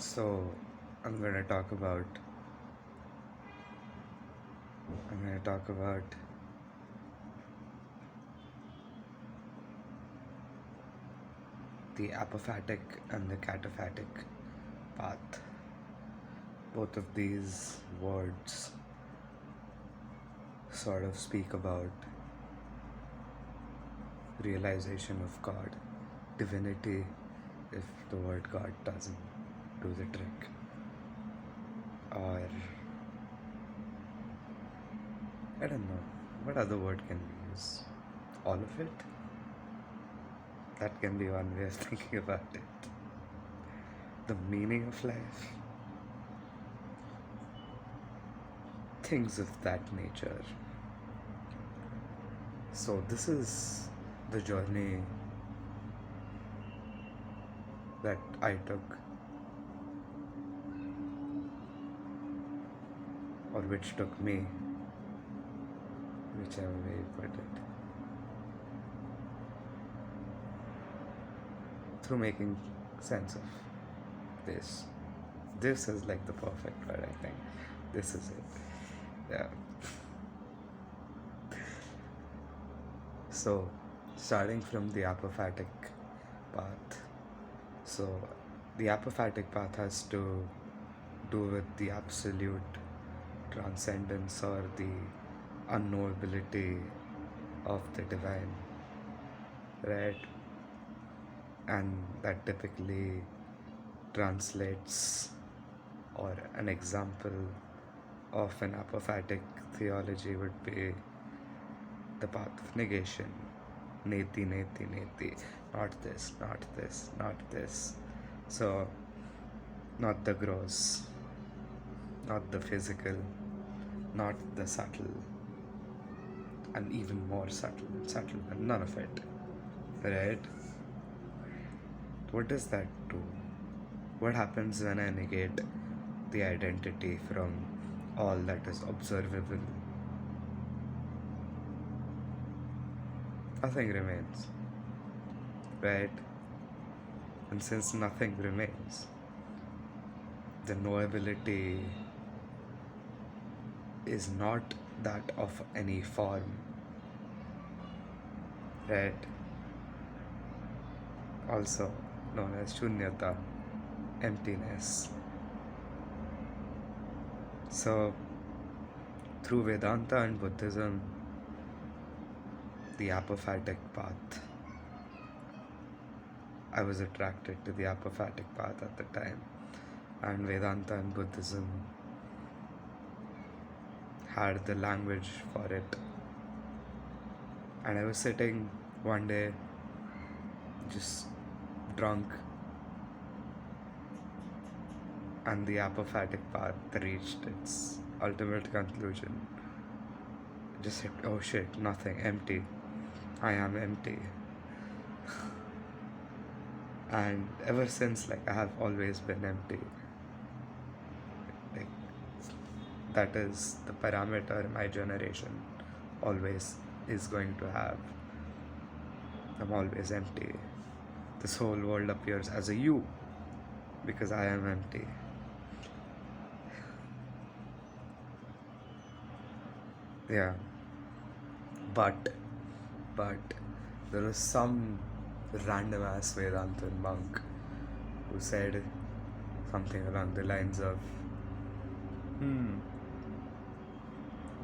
So I'm gonna talk about I'm gonna talk about the apophatic and the cataphatic path. Both of these words sort of speak about realization of God, divinity, if the word God doesn't do the trick, or I don't know, what other word can we use? All of it? That can be one way of thinking about it. The meaning of life, things of that nature. So, this is the journey that I took, or which took me, whichever way you put it, through making sense of this. This is like the perfect word, I think. This is it. Yeah. So, starting from the apophatic path. So, the apophatic path has to do with the absolute transcendence or the unknowability of the divine, right? And that typically translates, or an example of an apophatic theology would be the path of negation. Neti, neti, neti. Not this, not this, not this. So, not the gross, not the physical, not the subtle, and even more subtle than none of it. Right? What does that do? What happens when I negate the identity from all that is observable? Nothing remains, right? And since nothing remains, the knowability is not that of any form, right? Also known as shunyata, emptiness. So, through Vedanta and Buddhism, the apophatic path, I was attracted to the apophatic path at the time, and Vedanta and Buddhism had the language for it. And I was sitting one day, just drunk, and the apophatic path reached its ultimate conclusion. Just hit, oh shit, nothing, empty. I am empty. And ever since, like, I have always been empty. Like, that is the parameter my generation always is going to have. I'm always empty. This whole world appears as a you because I am empty. Yeah. But there was some random ass Vedantan monk who said something along the lines of,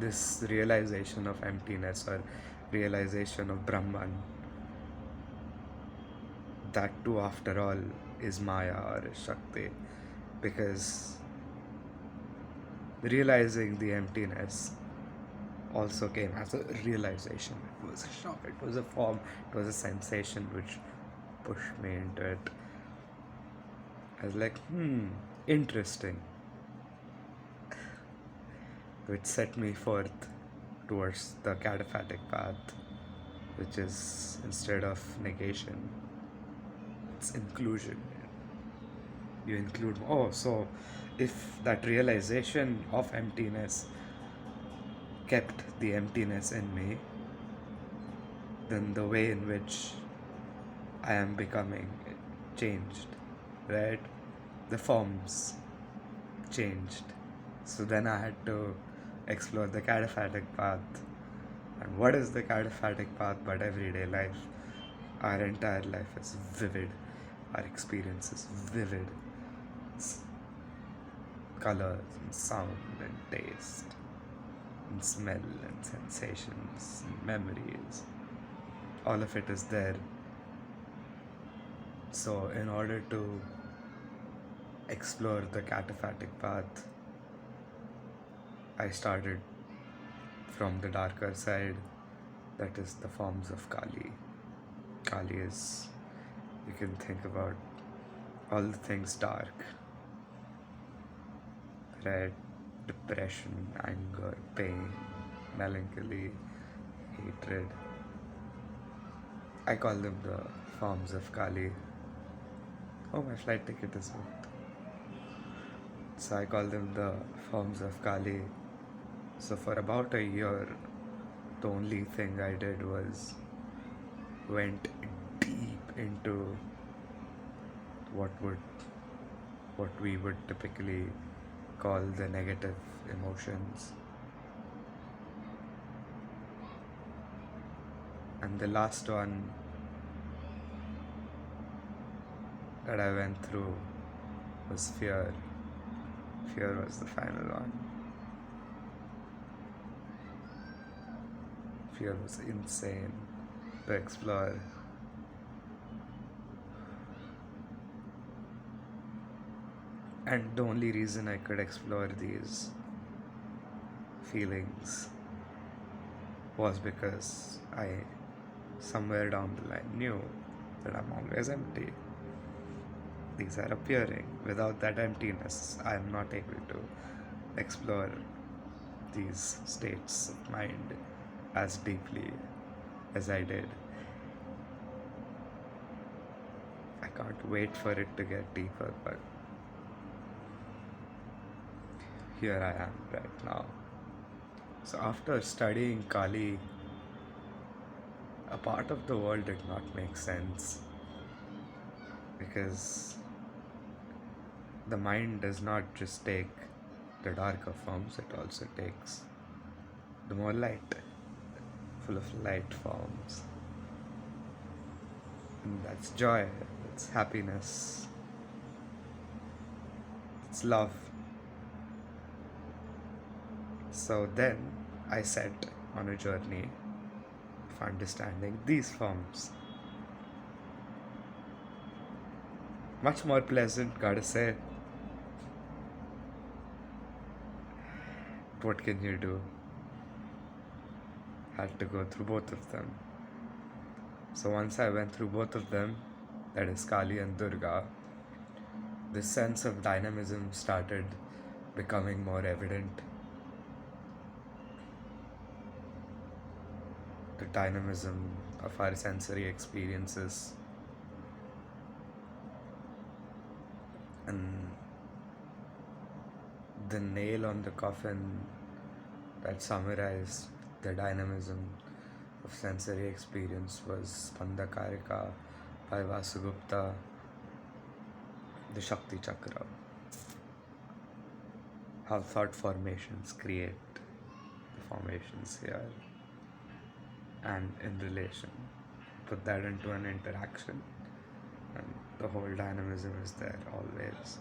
this realization of emptiness or realization of Brahman, that too, after all, is Maya or is Shakti, because realizing the emptiness also came as a realization. It was a shock, it was a form, it was a sensation which pushed me into it. I was like, interesting. Which set me forth towards the cataphatic path, which is, instead of negation, it's inclusion. You include, so if that realization of emptiness kept the emptiness in me, then the way in which I am becoming changed, right? the forms changed. So then I had to explore the cataphatic path. And what is the cataphatic path but everyday life? Our entire life is vivid. Our experience is vivid. It's colors and sound and taste and smell and sensations and memories. All of it is there. So in order to explore the cataphatic path, I started from the darker side, that is the forms of Kali. Kali is, you can think about all the things dark: red, depression, anger, pain, melancholy, hatred. I call them the forms of Kali. Oh, my flight ticket is booked. So I call them the forms of Kali. So for about a year, the only thing I did was went deep into what would what we would typically call the negative emotions. And the last one that I went through was fear. Fear was the final one. Fear was insane to explore. And the only reason I could explore these feelings was because I, somewhere down the line, knew that I'm always empty. These are appearing. Without that emptiness, I am not able to explore these states of mind as deeply as I did. I can't wait for it to get deeper, but here I am right now. So after studying Kali, a part of the world did not make sense, because the mind does not just take the darker forms, it also takes the more light, full of light forms. And that's joy, it's happiness, it's love. So then I set on a journey of understanding these forms. Much more pleasant, gotta say. What can you do? Had to go through both of them. So once I went through both of them, that is Kali and Durga, this sense of dynamism started becoming more evident. The dynamism of our sensory experiences. And the nail on the coffin that summarized the dynamism of sensory experience was Pandakarika by Vasugupta, the Shakti Chakra. How thought formations create the formations here, and in relation. Put that into an interaction, and the whole dynamism is there always.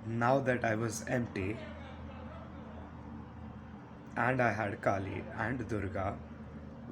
Now that I was empty, and I had Kali and Durga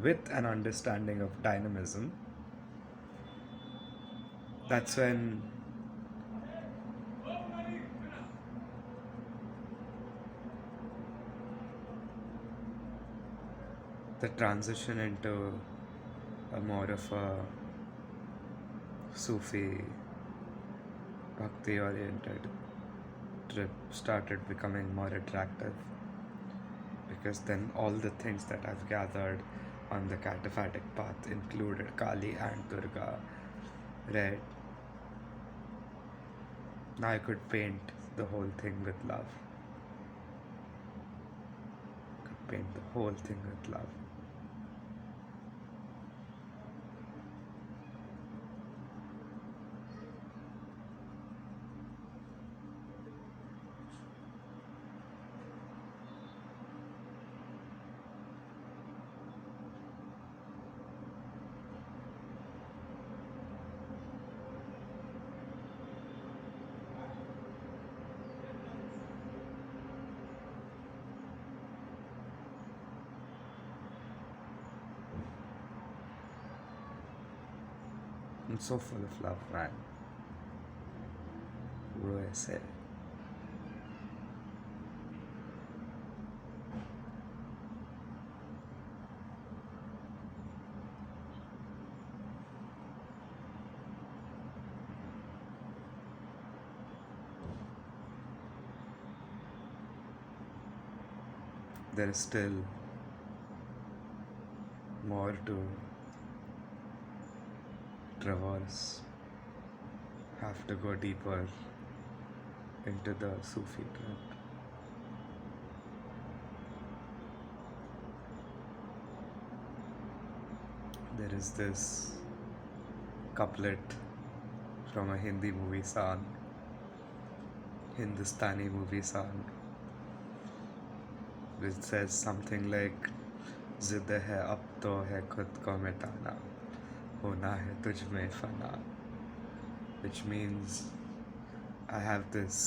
with an understanding of dynamism, that's when the transition into a more of a Sufi, bhakti oriented trip started becoming more attractive, because then all the things that I've gathered on the cataphatic path included Kali and Durga. Right? Now I could paint the whole thing with love. Could paint the whole thing with love. I'm so full of love, man. What do I say? There is still more to traverse. Have to go deeper into the Sufi trip. There is this couplet from a Hindustani movie song, which says something like जिद है अब तो है खुद को मिटाना होना है तुझ में फना, which means I have this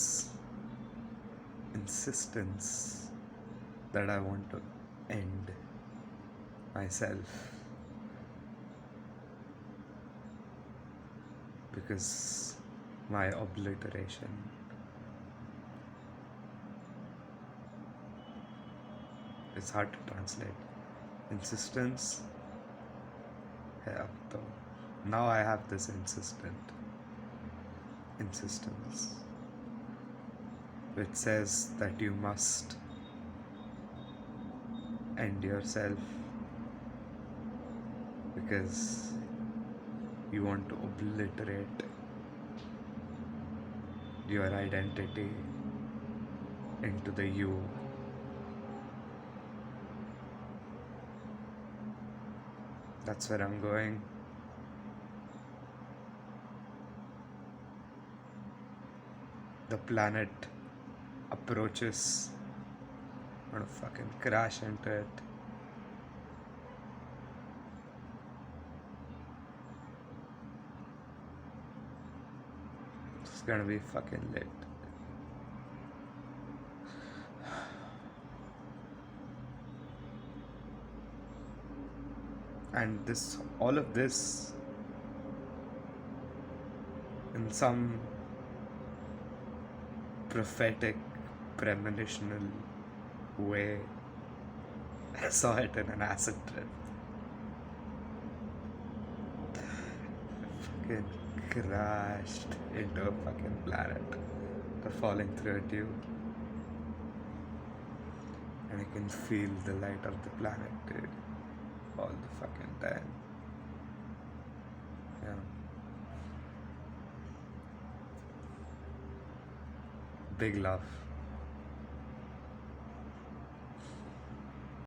insistence that I want to end myself because my obliteration is hard to translate. Insistence है अब तो. Now I have this insistence which says that you must end yourself because you want to obliterate your identity into the you. That's where I'm going. The planet approaches. I'm gonna fucking crash into it. It's gonna be fucking lit. And all of this, in some prophetic, premonitional way, I saw it in an acid trip. Fucking crashed into a fucking planet, falling through a tube, and I can feel the light of the planet, dude, all the fucking time. Yeah. Big love.